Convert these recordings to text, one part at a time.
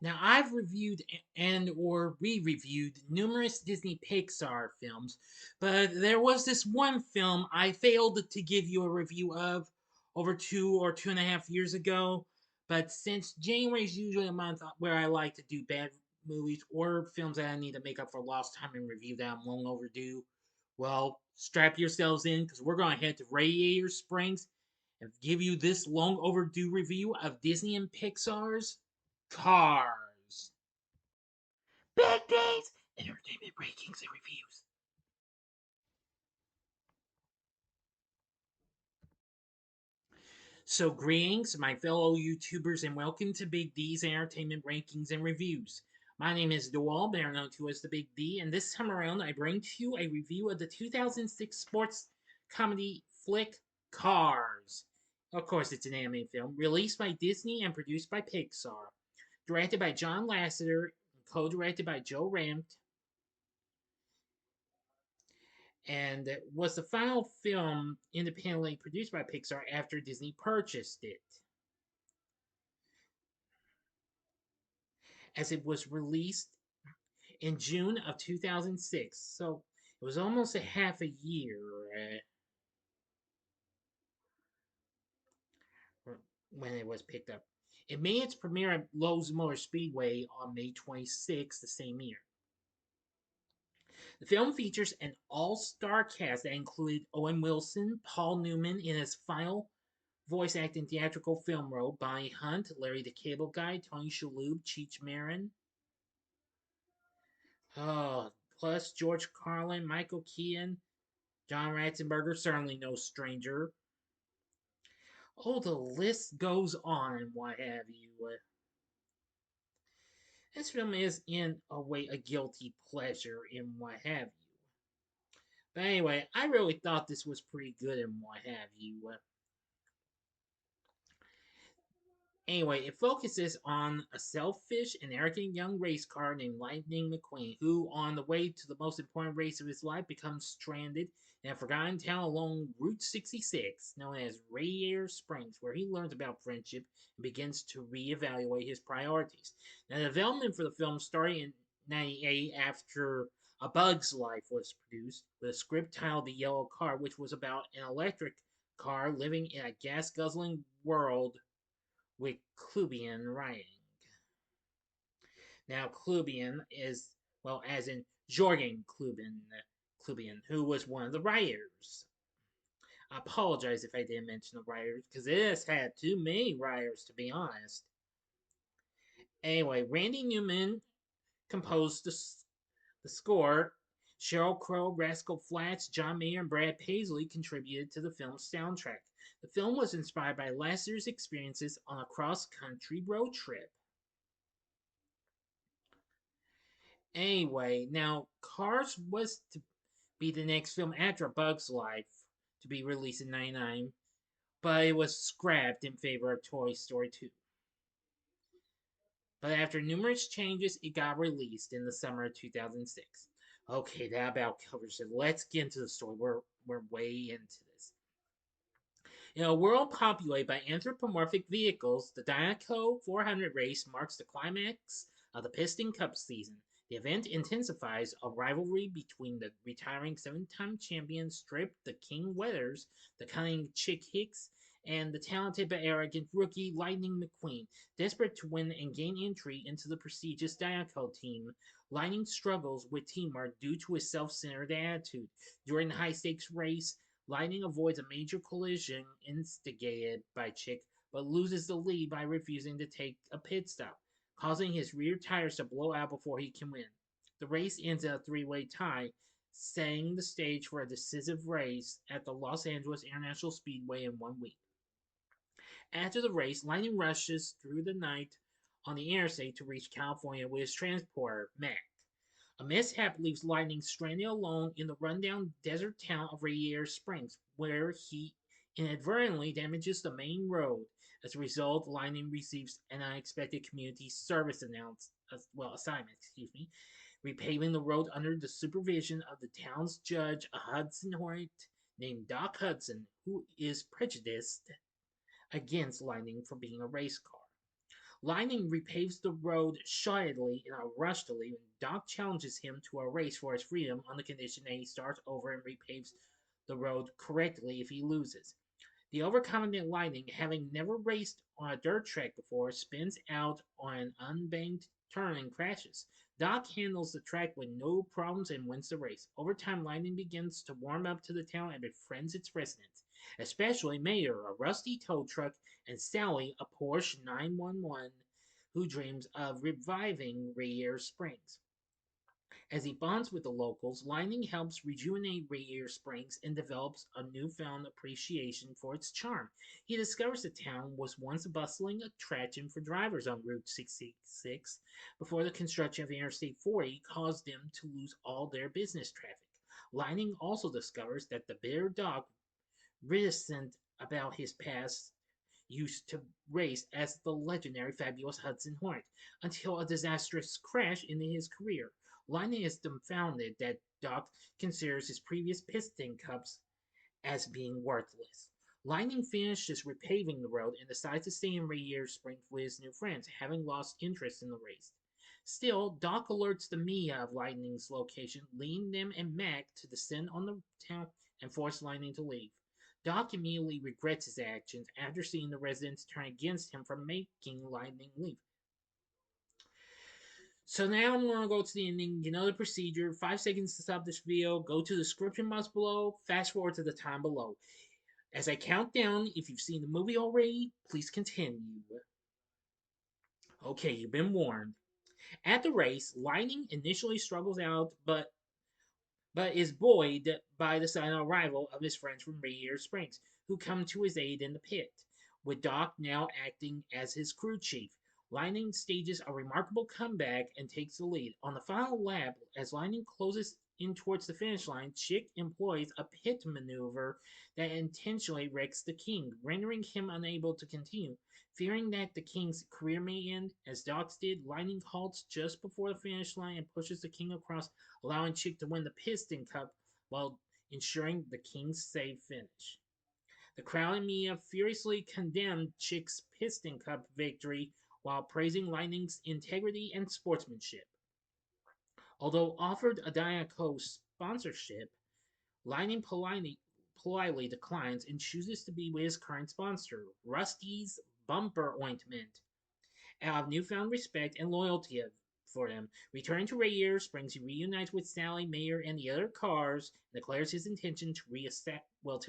Now, I've reviewed and or re-reviewed numerous Disney Pixar films, but there was this one film I failed to give you a review of over 2 or 2.5 years ago. But since January is usually a month where I like to do bad movies or films that I need to make up for lost time and review that I'm long overdue, well, strap yourselves in because we're going to head to Radiator Springs and give you this long overdue review of Disney and Pixar's Cars. Big D's Entertainment Rankings and Reviews. So, greetings, my fellow YouTubers, and welcome to Big D's Entertainment Rankings and Reviews. My name is Dewall, better known to as the Big D, and this time around I bring to you a review of the 2006 sports comedy flick Cars. Of course, it's an animated film released by Disney and produced by Pixar. Directed by John Lasseter, co-directed by Joe Ranft, and was the final film independently produced by Pixar after Disney purchased it, as it was released in June of 2006. So it was almost a half a year when it was picked up. It made its premiere at Lowe's Motor Speedway on May 26th the same year. The film features an all-star cast that included Owen Wilson, Paul Newman in his final voice acting theatrical film role, Bonnie Hunt, Larry the Cable Guy, Tony Shalhoub, Cheech Marin. Oh, plus George Carlin, Michael Keaton, John Ratzenberger, certainly no stranger. Oh, the list goes on and what have you. This film is, in a way, a guilty pleasure and what have you. But anyway, I really thought this was pretty good and what have you. Anyway, it focuses on a selfish and arrogant young race car named Lightning McQueen, who, on the way to the most important race of his life, becomes stranded in a forgotten town along Route 66, known as Radiator Springs, where he learns about friendship and begins to reevaluate his priorities. Now, the development for the film started in '98 after A Bug's Life was produced, with a script titled The Yellow Car, which was about an electric car living in a gas guzzling world with Clubian writing. Now, Clubian is, well, as in Jorgen Clubian, who was one of the writers. I apologize if I didn't mention the writers, because it has had too many writers, to be honest. Anyway, Randy Newman composed the score. Sheryl Crow, Rascal Flatts, John Mayer, and Brad Paisley contributed to the film's soundtrack. The film was inspired by Lasseter's experiences on a cross-country road trip. Anyway, now Cars was to be the next film after A Bug's Life to be released in '99, but it was scrapped in favor of Toy Story 2. But after numerous changes, it got released in the summer of 2006. Okay, that about covers it. Let's get into the story. We're way into this. In a world populated by anthropomorphic vehicles, the Dinoco 400 race marks the climax of the Piston Cup season. The event intensifies a rivalry between the retiring seven-time champion Strip the King Weathers, the cunning Chick Hicks, and the talented but arrogant rookie Lightning McQueen. Desperate to win and gain entry into the prestigious Dinoco team, Lightning struggles with teamwork due to his self-centered attitude. During the high-stakes race, Lightning avoids a major collision instigated by Chick, but loses the lead by refusing to take a pit stop, causing his rear tires to blow out before he can win. The race ends in a three-way tie, setting the stage for a decisive race at the Los Angeles International Speedway in 1 week. After the race, Lightning rushes through the night on the interstate to reach California with his transporter, Mac. A mishap leaves Lightning stranded alone in the rundown desert town of Radiator Springs, where he inadvertently damages the main road. As a result, Lightning receives an unexpected community service assignment, repaving the road under the supervision of the town's judge, a Hudson Hornet named Doc Hudson, who is prejudiced against Lightning for being a race car. Lightning repaves the road shyly and rushedly when Doc challenges him to a race for his freedom on the condition that he starts over and repaves the road correctly if he loses. The overconfident Lightning, having never raced on a dirt track before, spins out on an unbanked turn and crashes. Doc handles the track with no problems and wins the race. Over time, Lightning begins to warm up to the town and befriends its residents, especially Mayor, a rusty tow truck, and Sally, a Porsche 911 who dreams of reviving Rayere Springs. As he bonds with the locals, Lightning helps rejuvenate Rayere Springs and develops a newfound appreciation for its charm. He discovers the town was once a bustling attraction for drivers on Route 66 before the construction of Interstate 40 caused them to lose all their business traffic. Lightning also discovers that the bitter dog, reticent about his past, used to race as the legendary Fabulous Hudson Hornet until a disastrous crash ended his career. Lightning is dumbfounded that Doc considers his previous Piston Cups as being worthless. Lightning finishes repaving the road and decides to stay in Radiator Springs with his new friends, having lost interest in the race. Still, Doc alerts the Mia of Lightning's location, leading them and Mac to descend on the town and force Lightning to leave. Doc immediately regrets his actions after seeing the residents turn against him for making Lightning leave. So now I'm going to go to the ending. You know the procedure. 5 seconds to stop this video. Go to the description box below. Fast forward to the time below. As I count down, if you've seen the movie already, please continue. Okay, you've been warned. At the race, Lightning initially struggles out, but is buoyed by the sudden arrival of his friends from Radiator Springs, who come to his aid in the pit, with Doc now acting as his crew chief. Lightning stages a remarkable comeback and takes the lead. On the final lap, as Lightning closes in towards the finish line, Chick employs a pit maneuver that intentionally wrecks the King, rendering him unable to continue. Fearing that the King's career may end, as Doc's did, Lightning halts just before the finish line and pushes the King across, allowing Chick to win the Piston Cup while ensuring the King's safe finish. The crowd and media furiously condemned Chick's Piston Cup victory while praising Lightning's integrity and sportsmanship. Although offered a Diet Coke sponsorship, Lightning politely declines and chooses to be with his current sponsor, Rusty's Bumper Ointment, out of newfound respect and loyalty for them. Returning to Radiator Springs, he reunites with Sally, Mayor, and the other cars, and declares his intention to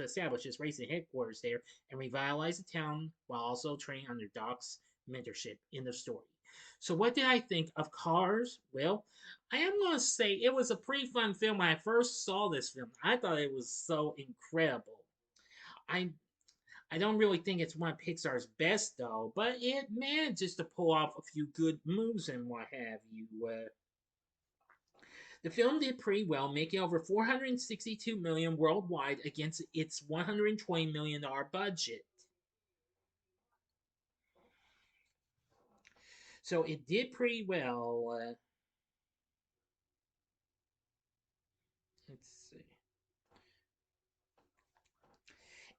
establish his racing headquarters there and revitalize the town while also training under Doc's mentorship in the story. So, what did I think of Cars? Well, I am going to say it was a pretty fun film when I first saw this film. I thought it was so incredible. I I don't really think it's one of Pixar's best though, but it manages to pull off a few good moves and what have you. The film did pretty well, making over 462 million worldwide against its 120 million budget. So it did pretty well. Let's see.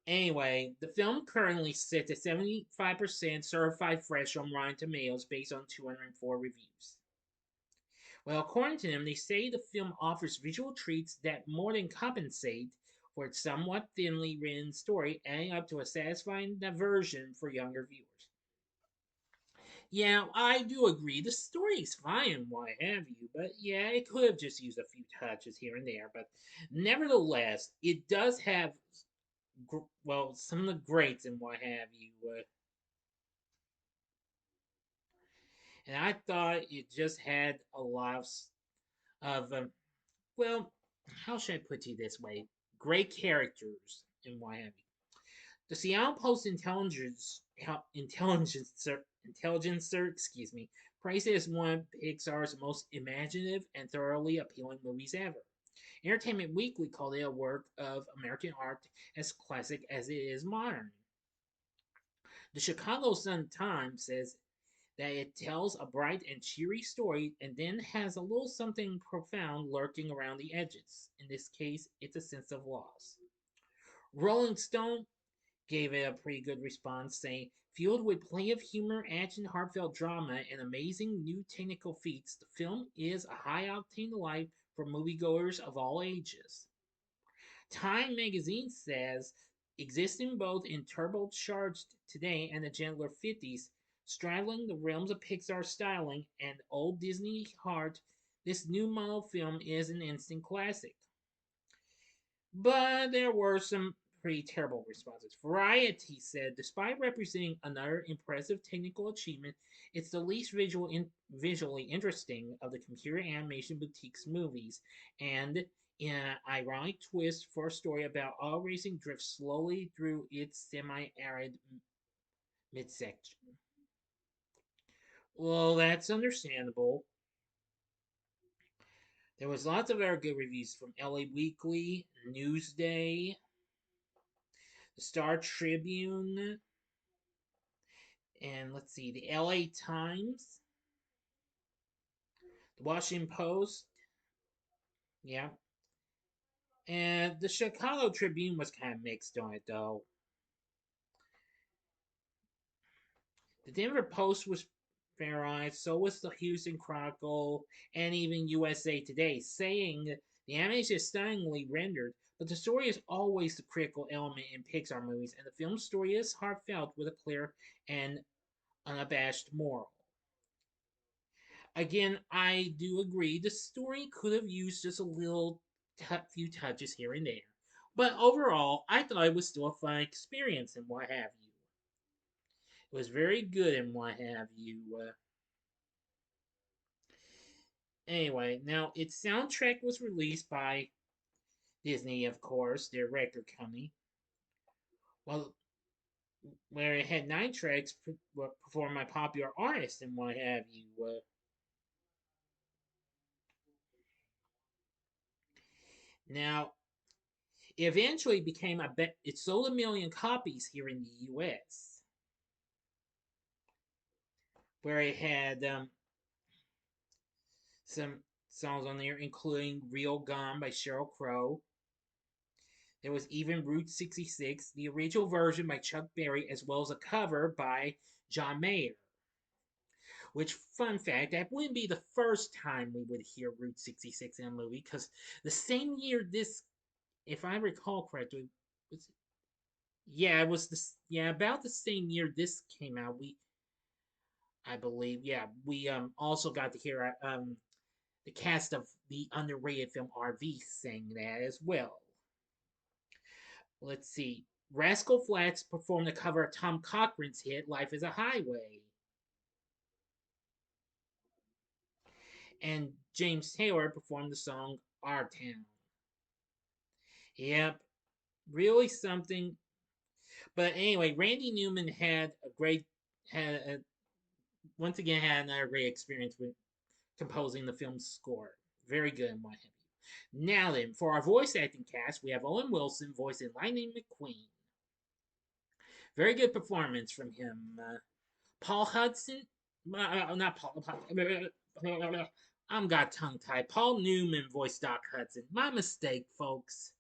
Anyway, the film currently sits at 75% certified fresh on Rotten Tomatoes based on 204 reviews. Well, according to them, they say the film offers visual treats that more than compensate for its somewhat thinly written story, adding up to a satisfying diversion for younger viewers. Yeah, I do agree. The story is fine and what have you, but yeah, it could have just used a few touches here and there. But nevertheless, it does have, well, some of the greats and what have you. And I thought it just had a lot of well, how should I put it this way? Great characters and what have you. The Seattle Post intelligencer, excuse me, praised it as one of Pixar's most imaginative and thoroughly appealing movies ever. Entertainment Weekly called it a work of American art as classic as it is modern. The Chicago Sun-Times says that it tells a bright and cheery story and then has a little something profound lurking around the edges. In this case, it's a sense of loss. Rolling Stone gave it a pretty good response, saying Fueled with plenty of humor, action, heartfelt drama, and amazing new technical feats, the film is a high octane delight for moviegoers of all ages. Time magazine says, existing both in turbocharged today and the gentler 50s, straddling the realms of Pixar styling and old Disney heart, this new model film is an instant classic. But there were some pretty terrible responses. Variety said, despite representing another impressive technical achievement, it's the least visually interesting of the computer animation boutique's movies, and in an ironic twist for a story about auto racing drifts slowly through its semi-arid midsection. Well, that's understandable. There was lots of very good reviews from LA Weekly, Newsday, the Star Tribune, and let's see, the LA Times, the Washington Post, yeah, and the Chicago Tribune was kind of mixed on it though. The Denver Post was fair on it, so was the Houston Chronicle, and even USA Today, saying the animation is stunningly rendered, but the story is always the critical element in Pixar movies, and the film's story is heartfelt with a clear and unabashed moral. Again, I do agree the story could have used just a few touches here and there. But overall, I thought it was still a fun experience and what have you. It was very good and what have you. Anyway, now its soundtrack was released by Disney, of course, their record company. Well, where it had 9 tracks performed by popular artists and what have you. Now, it eventually became it sold 1 million copies here in the U.S., where it had some songs on there, including "Real Gone" by Sheryl Crow. There was even Route 66, the original version by Chuck Berry, as well as a cover by John Mayer. Which, fun fact, that wouldn't be the first time we would hear Route 66 in a movie, because the same year this, if I recall correctly, was yeah, it was about the same year this came out. I believe, yeah, we also got to hear the cast of the underrated film RV sing that as well. Let's see. Rascal Flatts performed a cover of Tom Cochran's hit "Life Is a Highway," and James Taylor performed the song "Our Town." Yep, really something. But anyway, Randy Newman had a, once again had another great experience with composing the film's score. Very good and what have you. Now then, for our voice acting cast, we have Owen Wilson voicing Lightning McQueen. Very good performance from him. Paul Hudson, not Paul. I'm got tongue tied. Paul Newman voiced Doc Hudson. My mistake, folks.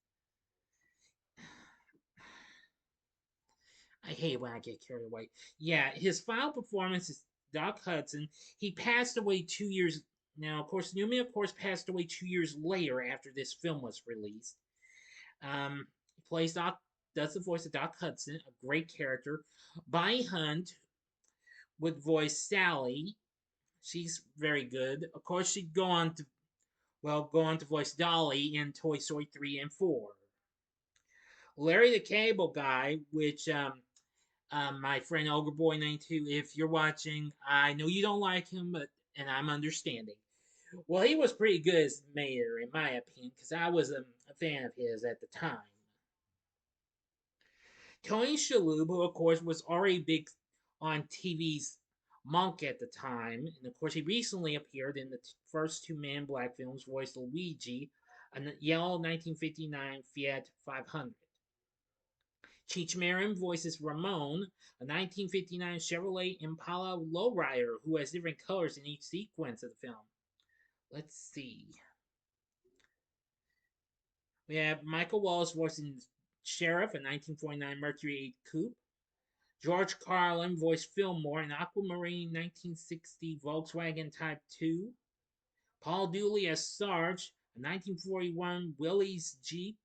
I hate when I get carried away. Yeah, his final performance is Doc Hudson. He passed away 2 years. Now, of course, Newman, of course, passed away 2 years later after this film was released. He plays does the voice of Doc Hudson, a great character. Bonnie Hunt would voice Sally. She's very good. Of course, she'd go on to voice Dolly in Toy Story 3 and 4. Larry the Cable Guy, which my friend Ogre Boy 92, if you're watching, I know you don't like him, and I'm understanding. Well, he was pretty good as mayor, in my opinion, because I was a fan of his at the time. Tony Shalhoub, who of course was already big on TV's Monk at the time, and of course he recently appeared in the first two Man in Black films, voiced Luigi, a yellow 1959 Fiat 500. Cheech Marin voices Ramon, a 1959 Chevrolet Impala lowrider who has different colors in each sequence of the film. Let's see. We have Michael Wallace voicing Sheriff, a 1949 Mercury 8 Coupe. George Carlin voiced Fillmore in Aquamarine 1960 Volkswagen Type 2. Paul Dooley as Sarge, a 1941 Willys Jeep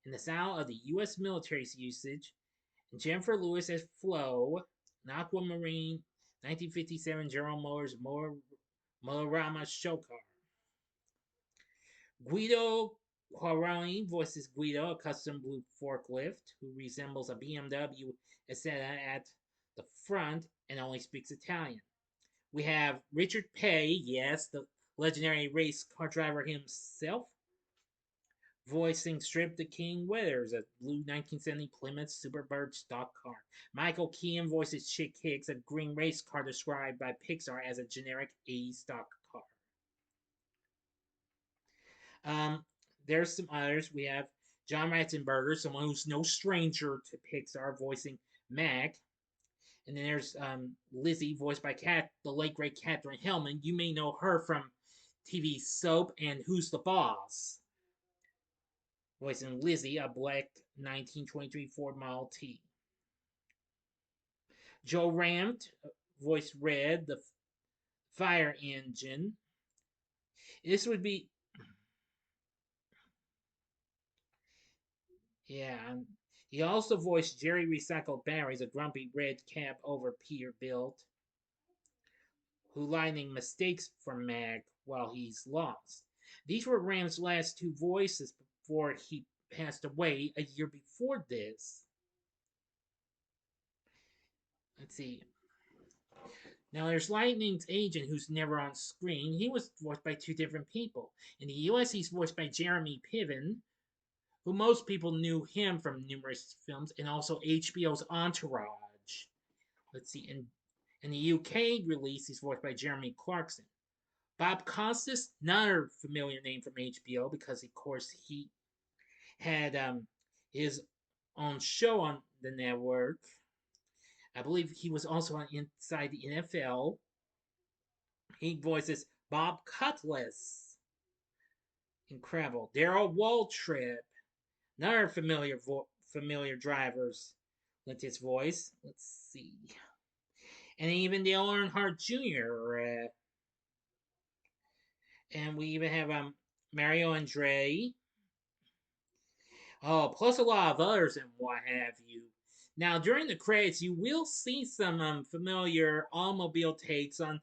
in the style of the U.S. military's usage. And Jennifer Lewis as Flo, an Aquamarine 1957 General Motors Motorama show car. Guido Quaroni voices Guido, a custom blue forklift who resembles a BMW at the front and only speaks Italian. We have Richard Pay, yes, the legendary race car driver himself, voicing Strip the King Withers, a blue 1970 Plymouth Superbird stock car. Michael Keaton voices Chick Hicks, a green race car described by Pixar as a generic 80s stock car. There's some others. We have John Ratzenberger, someone who's no stranger to Pixar, voicing Mac. And then there's Lizzie, voiced by the late great Katherine Hellman. You may know her from TV Soap and Who's the Boss, voicing Lizzie, a black 1923 Ford Model T. Joe Ranft voiced Red, the fire engine. This would be, yeah. He also voiced Jerry Recycled Batteries, a grumpy red cab over Peterbilt, who lightning mistakes for Mag while he's lost. These were Ram's last two voices before he passed away a year before this. Let's see. Now there's Lightning's agent who's never on screen. He was voiced by two different people. In the US, he's voiced by Jeremy Piven, who most people knew him from numerous films, and also HBO's Entourage. Let's see. In the UK release, he's voiced by Jeremy Clarkson. Bob Costas, another familiar name from HBO, because of course he had his own show on the network. I believe he was also on Inside the NFL. He voices Bob Cutlass. Incredible. Daryl Waltrip, another familiar drivers lent his voice. Let's see. And even Dale Earnhardt Jr. And we even have Mario Andre. Oh, plus a lot of others and what have you. Now, during the credits, you will see some familiar automobile takes on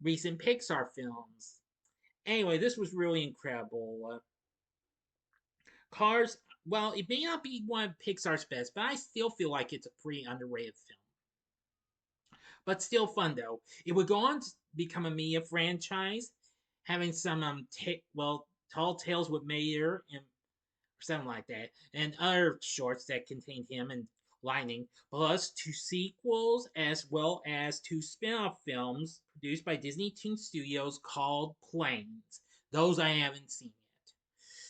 recent Pixar films. Anyway, this was really incredible. Cars, well, it may not be one of Pixar's best, but I still feel like it's a pretty underrated film. But still fun, though. It would go on to become a Mia franchise, having some, Tall Tales with Mater and something like that, and other shorts that contained him and Lightning, plus two sequels as well as two spin-off films produced by Disney Toon Studios called Planes. Those I haven't seen yet.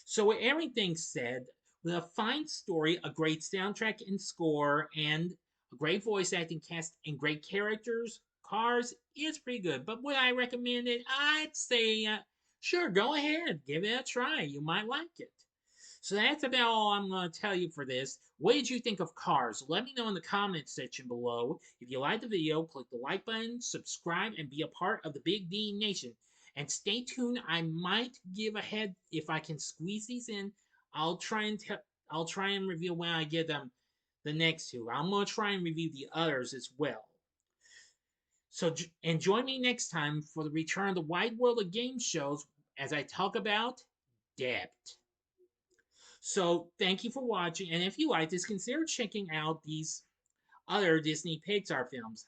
So with everything said, with a fine story, a great soundtrack and score, and a great voice acting cast and great characters, Cars is pretty good. But would I recommend it? I'd say, sure, go ahead, give it a try. You might like it. So that's about all I'm going to tell you for this. What did you think of Cars? Let me know in the comments section below. If you liked the video, click the like button, subscribe, and be a part of the Big D Nation. And stay tuned. I might give a head if I can squeeze these in. I'll try and review when I get the next two. I'm going to try and review the others as well. So and join me next time for the return of the wide world of game shows as I talk about Debt. So thank you for watching, and if you like this, consider checking out these other Disney Pixar films.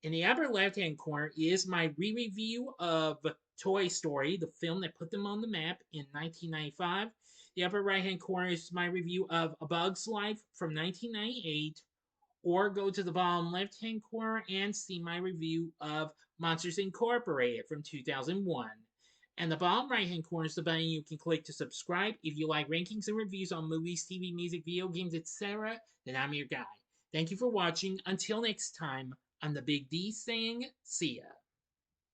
In the upper left-hand corner is my re-review of Toy Story, the film that put them on the map in 1995. The upper right-hand corner is my review of A Bug's Life from 1998. Or go to the bottom left-hand corner and see my review of Monsters Incorporated from 2001. And the bottom right-hand corner is the button you can click to subscribe. If you like rankings and reviews on movies, TV, music, video games, etc., then I'm your guy. Thank you for watching. Until next time, I'm the Big D saying, see ya.